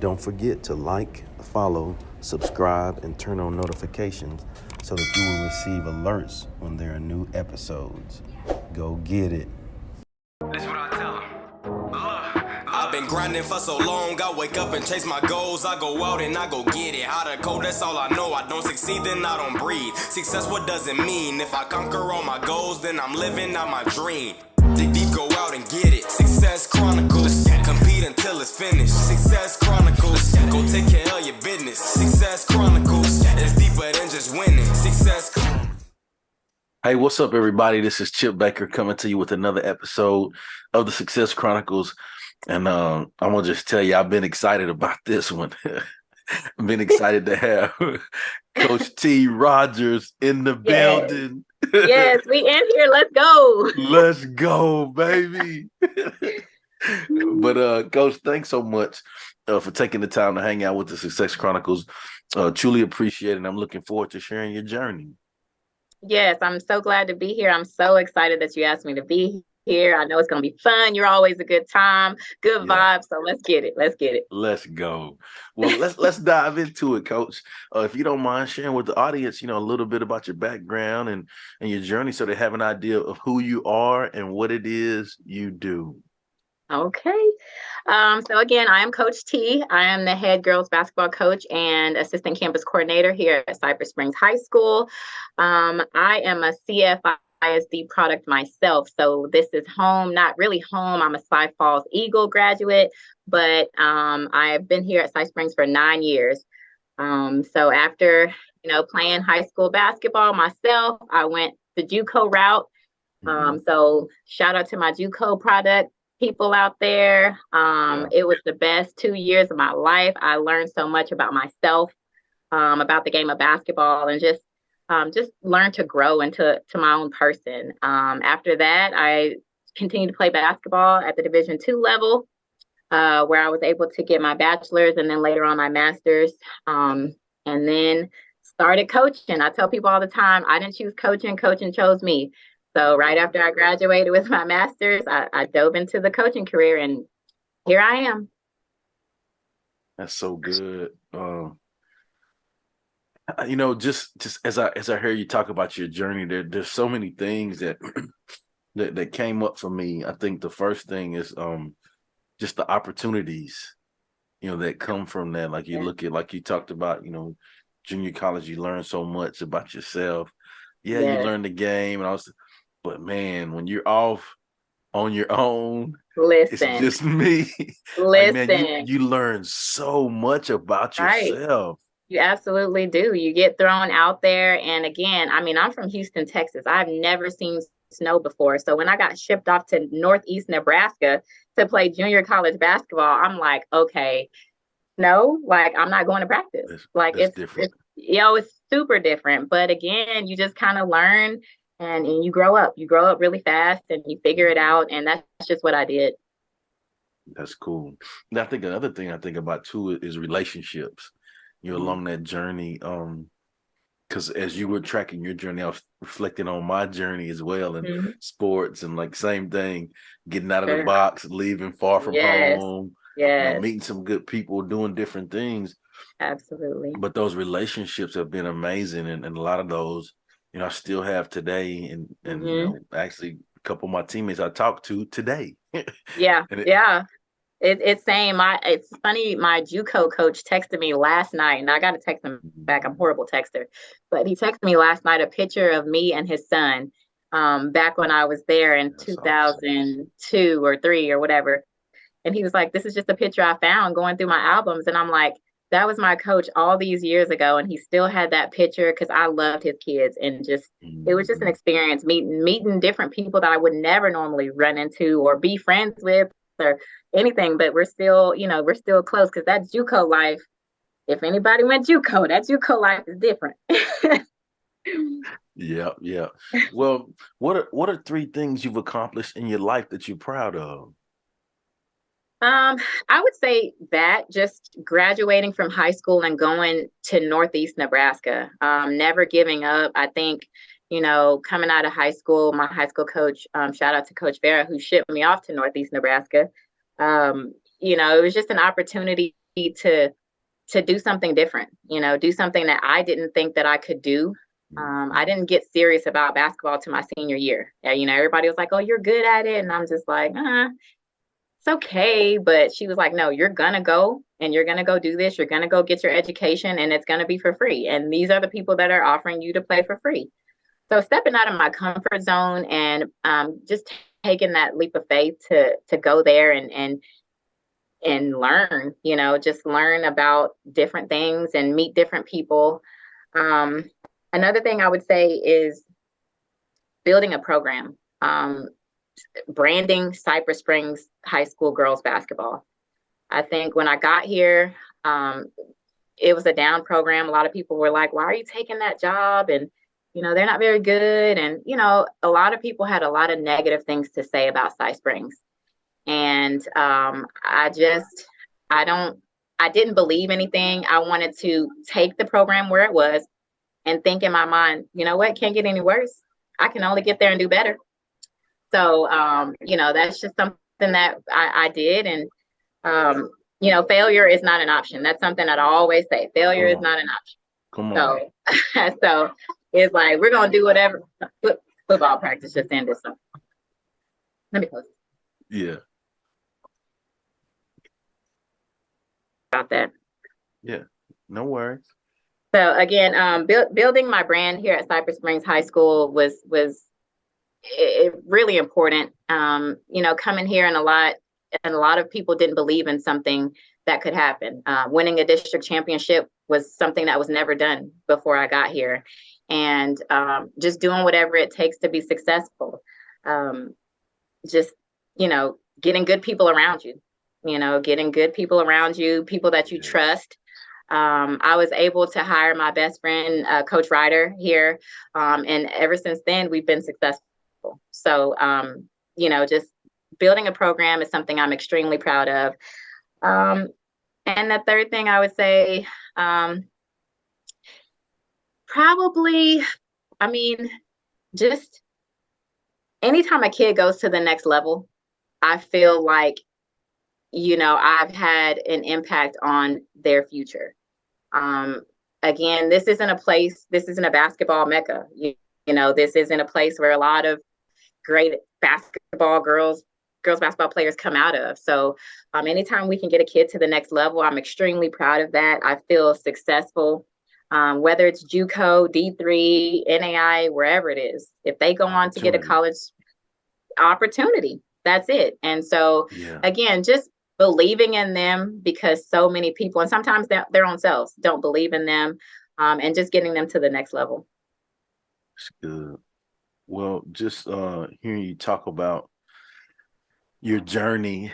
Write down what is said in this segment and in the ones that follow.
Don't forget to like, follow, subscribe, and turn on notifications so that you will receive alerts when there are new episodes. Go get it. That's what I tell them. I've been grinding for so long, I wake up and chase my goals. I go out and I go get it. Hot or cold, that's all I know. I don't succeed, then I don't breathe. Success, what does it mean? If I conquer all my goals, then I'm living out my dream. Dig deep, go out and get it. Success Chronicles. Compete until it's finished. Success Chronicles. Go take care of your business. Success Chronicles. It's deeper than just winning. Success Chronicles. Hey, what's up, everybody? This is Chip Baker coming to you with another episode of the Success Chronicles. And I'm going to just tell you, I've been excited about this one. I've been excited to have Coach T. Rogers in the building. Yes, we in here. Let's go. Let's go, baby. But Coach, thanks so much for taking the time to hang out with the Success Chronicles. Truly appreciate it. And I'm looking forward to sharing your journey. Yes, I'm so glad to be here. I'm so excited that you asked me to be here. I know it's going to be fun. You're always a good time, good vibes. So let's get it. Let's get it. Let's go. Well, let's dive into it, Coach. If you don't mind sharing with the audience, a little bit about your background and your journey, so they have an idea of who you are and what it is you do. Okay. So again, I am Coach T. I am the head girls basketball coach and assistant campus coordinator here at Cypress Springs High School. I am a CFISD product myself. So this is home, not really home. I'm a Cy Falls Eagle graduate, but I've been here at Cypress Springs for 9 years. So after, playing high school basketball myself, I went the JUCO route. So shout out to my JUCO product people out there. It was the best 2 years of my life. I learned so much about myself, about the game of basketball, and just learned to grow into my own person. After that, I continued to play basketball at the Division II level, where I was able to get my bachelor's and then later on my master's, and then started coaching. I tell people all the time, I didn't choose coaching, coaching chose me. So right after I graduated with my master's, I dove into the coaching career, and here I am. That's so good. Just as I hear you talk about your journey, there's so many things that that came up for me. I think the first thing is just the opportunities, that come from that. Like you look at, like you talked about, junior college, you learn so much about yourself. You learn the game, but man, when you're off on your own, it's just me. Like, man, you learn so much about yourself. You absolutely do. You get thrown out there. And again, I'm from Houston, Texas. I've never seen snow before. So when I got shipped off to Northeast Nebraska to play junior college basketball, I'm like, okay, no, like I'm not going to practice. It's different. It's super different. But again, you just kind of learn. And you grow up really fast and you figure it out. And that's just what I did. That's cool. And I think another thing I think about too is relationships, along that journey. Because as you were tracking your journey, I was reflecting on my journey as well in sports, and like same thing, getting out of the box, leaving far from home, meeting some good people, doing different things. Absolutely. But those relationships have been amazing. And a lot of those, I still have today, and actually a couple of my teammates I talked to today. It's same. It's funny. My JUCO coach texted me last night, and I got to text him back. I'm a horrible texter, but he texted me last night a picture of me and his son, back when I was there in 2002 or 3 or whatever. And he was like, "This is just a picture I found going through my albums," and I'm like, that was my coach all these years ago, and he still had that picture because I loved his kids, and it was just an experience meeting different people that I would never normally run into or be friends with or anything. But we're still close because that JUCO life. If anybody went JUCO, that JUCO life is different. Yeah. Well, what are 3 things you've accomplished in your life that you're proud of? I would say that just graduating from high school and going to Northeast Nebraska, never giving up. I think, coming out of high school, my high school coach, shout out to Coach Vera, who shipped me off to Northeast Nebraska. It was just an opportunity to do something different, do something that I didn't think that I could do. I didn't get serious about basketball to my senior year. Everybody was like, "Oh, you're good at it," and I'm just like, it's okay. But she was like, "No, you're gonna go and you're gonna go do this. You're gonna go get your education, and it's gonna be for free. And these are the people that are offering you to play for free." So stepping out of my comfort zone and just taking that leap of faith to go there and learn, just learn about different things and meet different people. Another thing I would say is building a program, branding Cypress Springs High School Girls Basketball. I think when I got here, it was a down program. A lot of people were like, "Why are you taking that job?" And, they're not very good. And, a lot of people had a lot of negative things to say about Cypress Springs. And I didn't believe anything. I wanted to take the program where it was and think in my mind, you know what, can't get any worse. I can only get there and do better. So, that's just something that I did. And, failure is not an option. That's something that I always say. Failure is not an option. Come on. So it's like, we're going to do whatever. Football practice just ended. So let me close. Yeah. About that. Yeah, no worries. So again, building my brand here at Cypress Springs High School was really important. Coming here and a lot of people didn't believe in something that could happen. Winning a district championship was something that was never done before I got here, and just doing whatever it takes to be successful. Just getting good people around you. Getting good people around you, people that you trust. I was able to hire my best friend, Coach Ryder, here. And ever since then, we've been successful. So, just building a program is something I'm extremely proud of. And the third thing I would say, probably, just anytime a kid goes to the next level, I feel like I've had an impact on their future. Again, this isn't a basketball mecca. This isn't a place where a lot of great girls basketball players come out of. So anytime we can get a kid to the next level, I'm extremely proud of that. I feel successful, whether it's JUCO, D3, NAI, wherever it is. If they go on to get a college opportunity, that's it. And so, again, just believing in them, because so many people, and sometimes their own selves, don't believe in them, and just getting them to the next level. That's good. Well, just hearing you talk about your journey,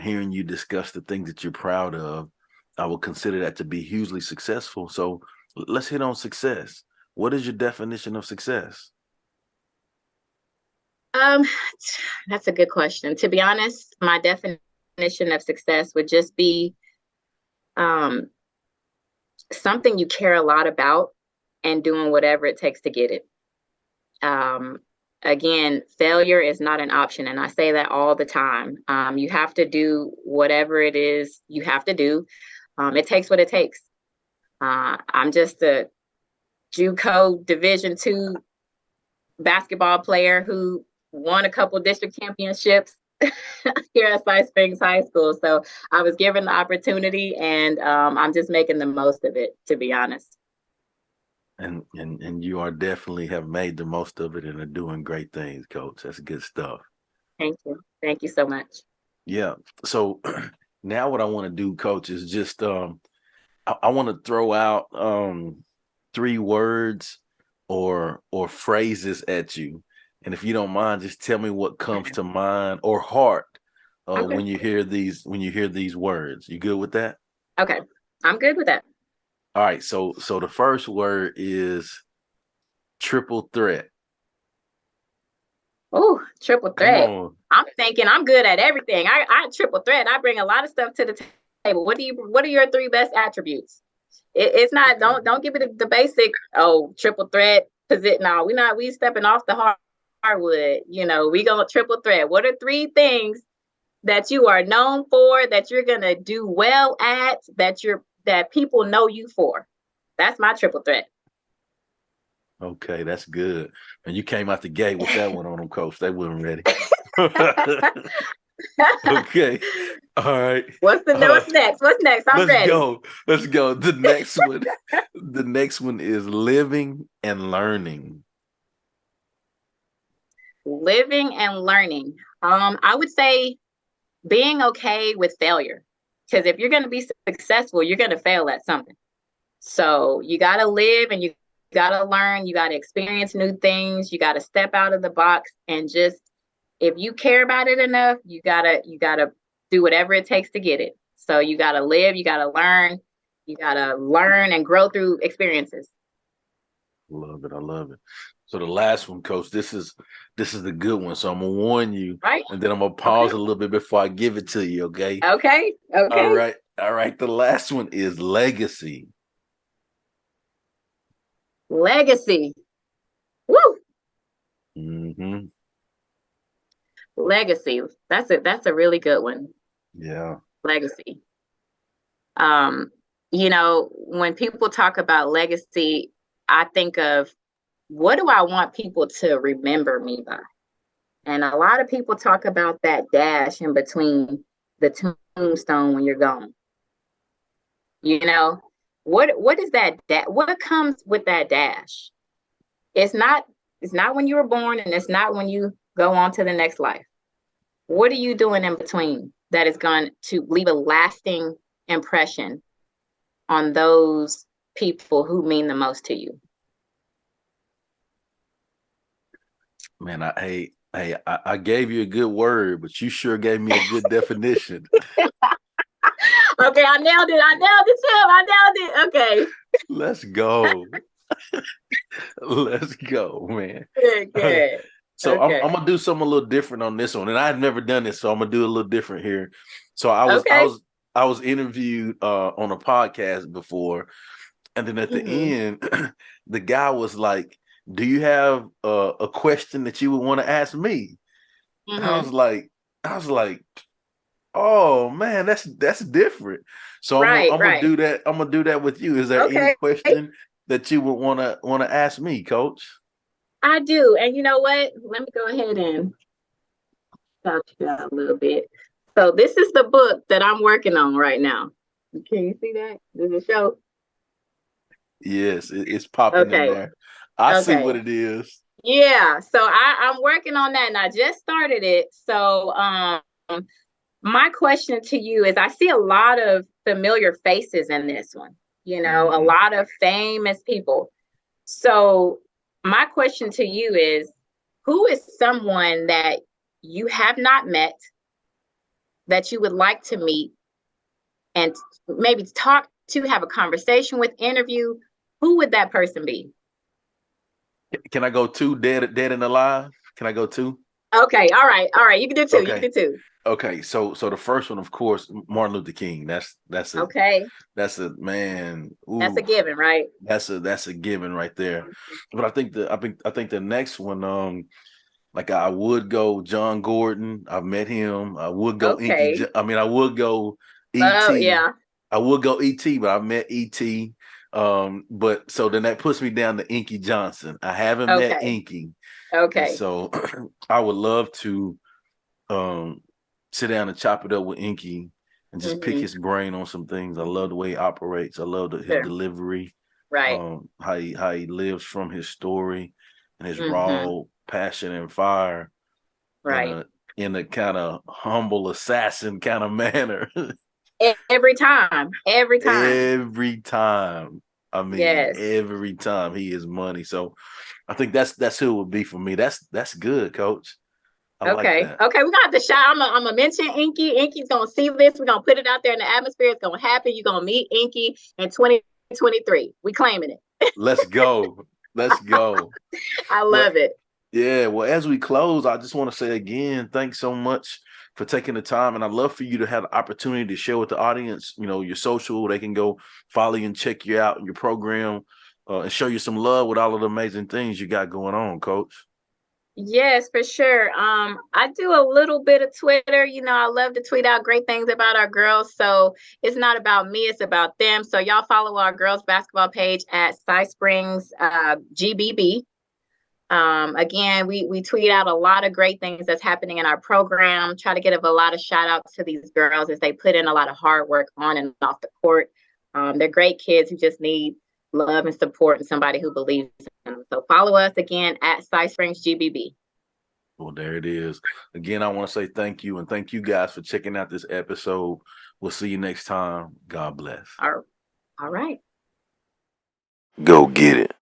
hearing you discuss the things that you're proud of, I would consider that to be hugely successful. So let's hit on success. What is your definition of success? That's a good question. To be honest, my definition of success would just be something you care a lot about and doing whatever it takes to get it. Again, failure is not an option, and I say that all the time. You have to do whatever it is you have to do. It takes what it takes. I'm just a JUCO Division II basketball player who won a couple district championships here at Cypress Springs High School. So I was given the opportunity, and I'm just making the most of it, to be honest. And you are definitely have made the most of it and are doing great things, Coach. That's good stuff. Thank you. Thank you so much. Yeah. So now what I want to do, Coach, is just I want to throw out 3 words or phrases at you. And if you don't mind, just tell me what comes to mind or heart when you hear these words. You good with that? Okay. I'm good with that. All right. So the first word is triple threat. Oh, triple threat. I'm thinking I'm good at everything. I triple threat. I bring a lot of stuff to the table. What are your 3 best attributes? It's not, don't give it the basic, triple threat position. No, we stepping off the hardwood. We go triple threat. What are 3 things that you are known for, that you're gonna do well at, that people know you for. That's my triple threat. Okay, that's good. And you came out the gate with that one on them, Coach. They wasn't ready. Okay. All right. What's next? What's next? I'm Let's ready. go. Let's go. The next one. The next one is living and learning. Living and learning. I would say being okay with failure. Because if you're going to be successful, you're going to fail at something. So you got to live and you got to learn. You got to experience new things. You got to step out of the box and just, if you care about it enough, you gotta do whatever it takes to get it. So you gotta live. You gotta learn and grow through experiences. Love it. I love it. So the last one, Coach, this is the good one. So I'm gonna warn you, right? And then I'm gonna pause a little bit before I give it to you. Okay. Okay. All right. All right. The last one is legacy. Legacy. Woo. Mm-hmm. Legacy. That's a really good one. Yeah. Legacy. When people talk about legacy, I think of, what do I want people to remember me by? And a lot of people talk about that dash in between the tombstone when you're gone. What is that? What comes with that dash? It's not when you were born, and it's not when you go on to the next life. What are you doing in between that is going to leave a lasting impression on those people who mean the most to you? Man, I gave you a good word, but you sure gave me a good definition. Okay, I nailed it. Tim. I nailed it. Okay. Let's go. Let's go, man. Good. So okay. I'm gonna do something a little different on this one, and I've never done this, so I'm gonna do a little different here. So I was interviewed on a podcast before, and then at the end, the guy was like, "Do you have a question that you would want to ask me?" And I was like, "Oh man, that's different." So I'm gonna do that. I'm gonna do that with you. Is there any question that you would want to ask me, Coach? I do. And you know what? Let me go ahead and talk to you out a little bit. So this is the book that I'm working on right now. Can you see that? Does it show? Yes, it's popping in there. I see what it is. Yeah. So I'm working on that, and I just started it. So my question to you is, I see a lot of familiar faces in this one, a lot of famous people. So my question to you is, who is someone that you have not met that you would like to meet and maybe talk to, have a conversation with, interview? Who would that person be? Can I go two, dead and alive? Can I go two? Okay. All right. You can do two. Okay. You can do two. Okay. So the first one, of course, Martin Luther King. That's okay. That's a man. Ooh, that's a given, right? That's a given right there. But I think the next one, like I would go John Gordon. I've met him. I would go Inky. I would go E.T. Yeah. I would go E.T., but I met E.T. But so then that puts me down to Inky Johnson. I haven't met Inky. Okay. And so I would love to sit down and chop it up with Inky and just pick his brain on some things. I love the way he operates. I love his delivery. Right. How he lives from his story and his raw passion and fire. Right. In a kind of humble assassin kind of manner. Every time. Every time. I mean, every time he is money. So I think that's who it would be for me. That's good, Coach. I like that. Okay, we got the shot. I'm gonna mention Inky. Inky's gonna see this. We're gonna put it out there in the atmosphere. It's gonna happen. You're gonna meet Inky in 2023. We claiming it. Let's go. Let's go. I love it. Yeah. Well, as we close, I just want to say again, thanks so much for taking the time. And I'd love for you to have the opportunity to share with the audience, your social. They can go follow you and check you out, your program, and show you some love with all of the amazing things you got going on, Coach. Yes, for sure. I do a little bit of Twitter. I love to tweet out great things about our girls. So it's not about me, it's about them. So y'all follow our girls basketball page at Cypress Springs GBB. Again, we tweet out a lot of great things that's happening in our program. Try to give a lot of shout outs to these girls as they put in a lot of hard work on and off the court. They're great kids who just need love and support and somebody who believes in them. So follow us again at Cypress Springs GBB. Well, there it is. Again, I want to say thank you, and thank you guys for checking out this episode. We'll see you next time. God bless. All right. Go get it.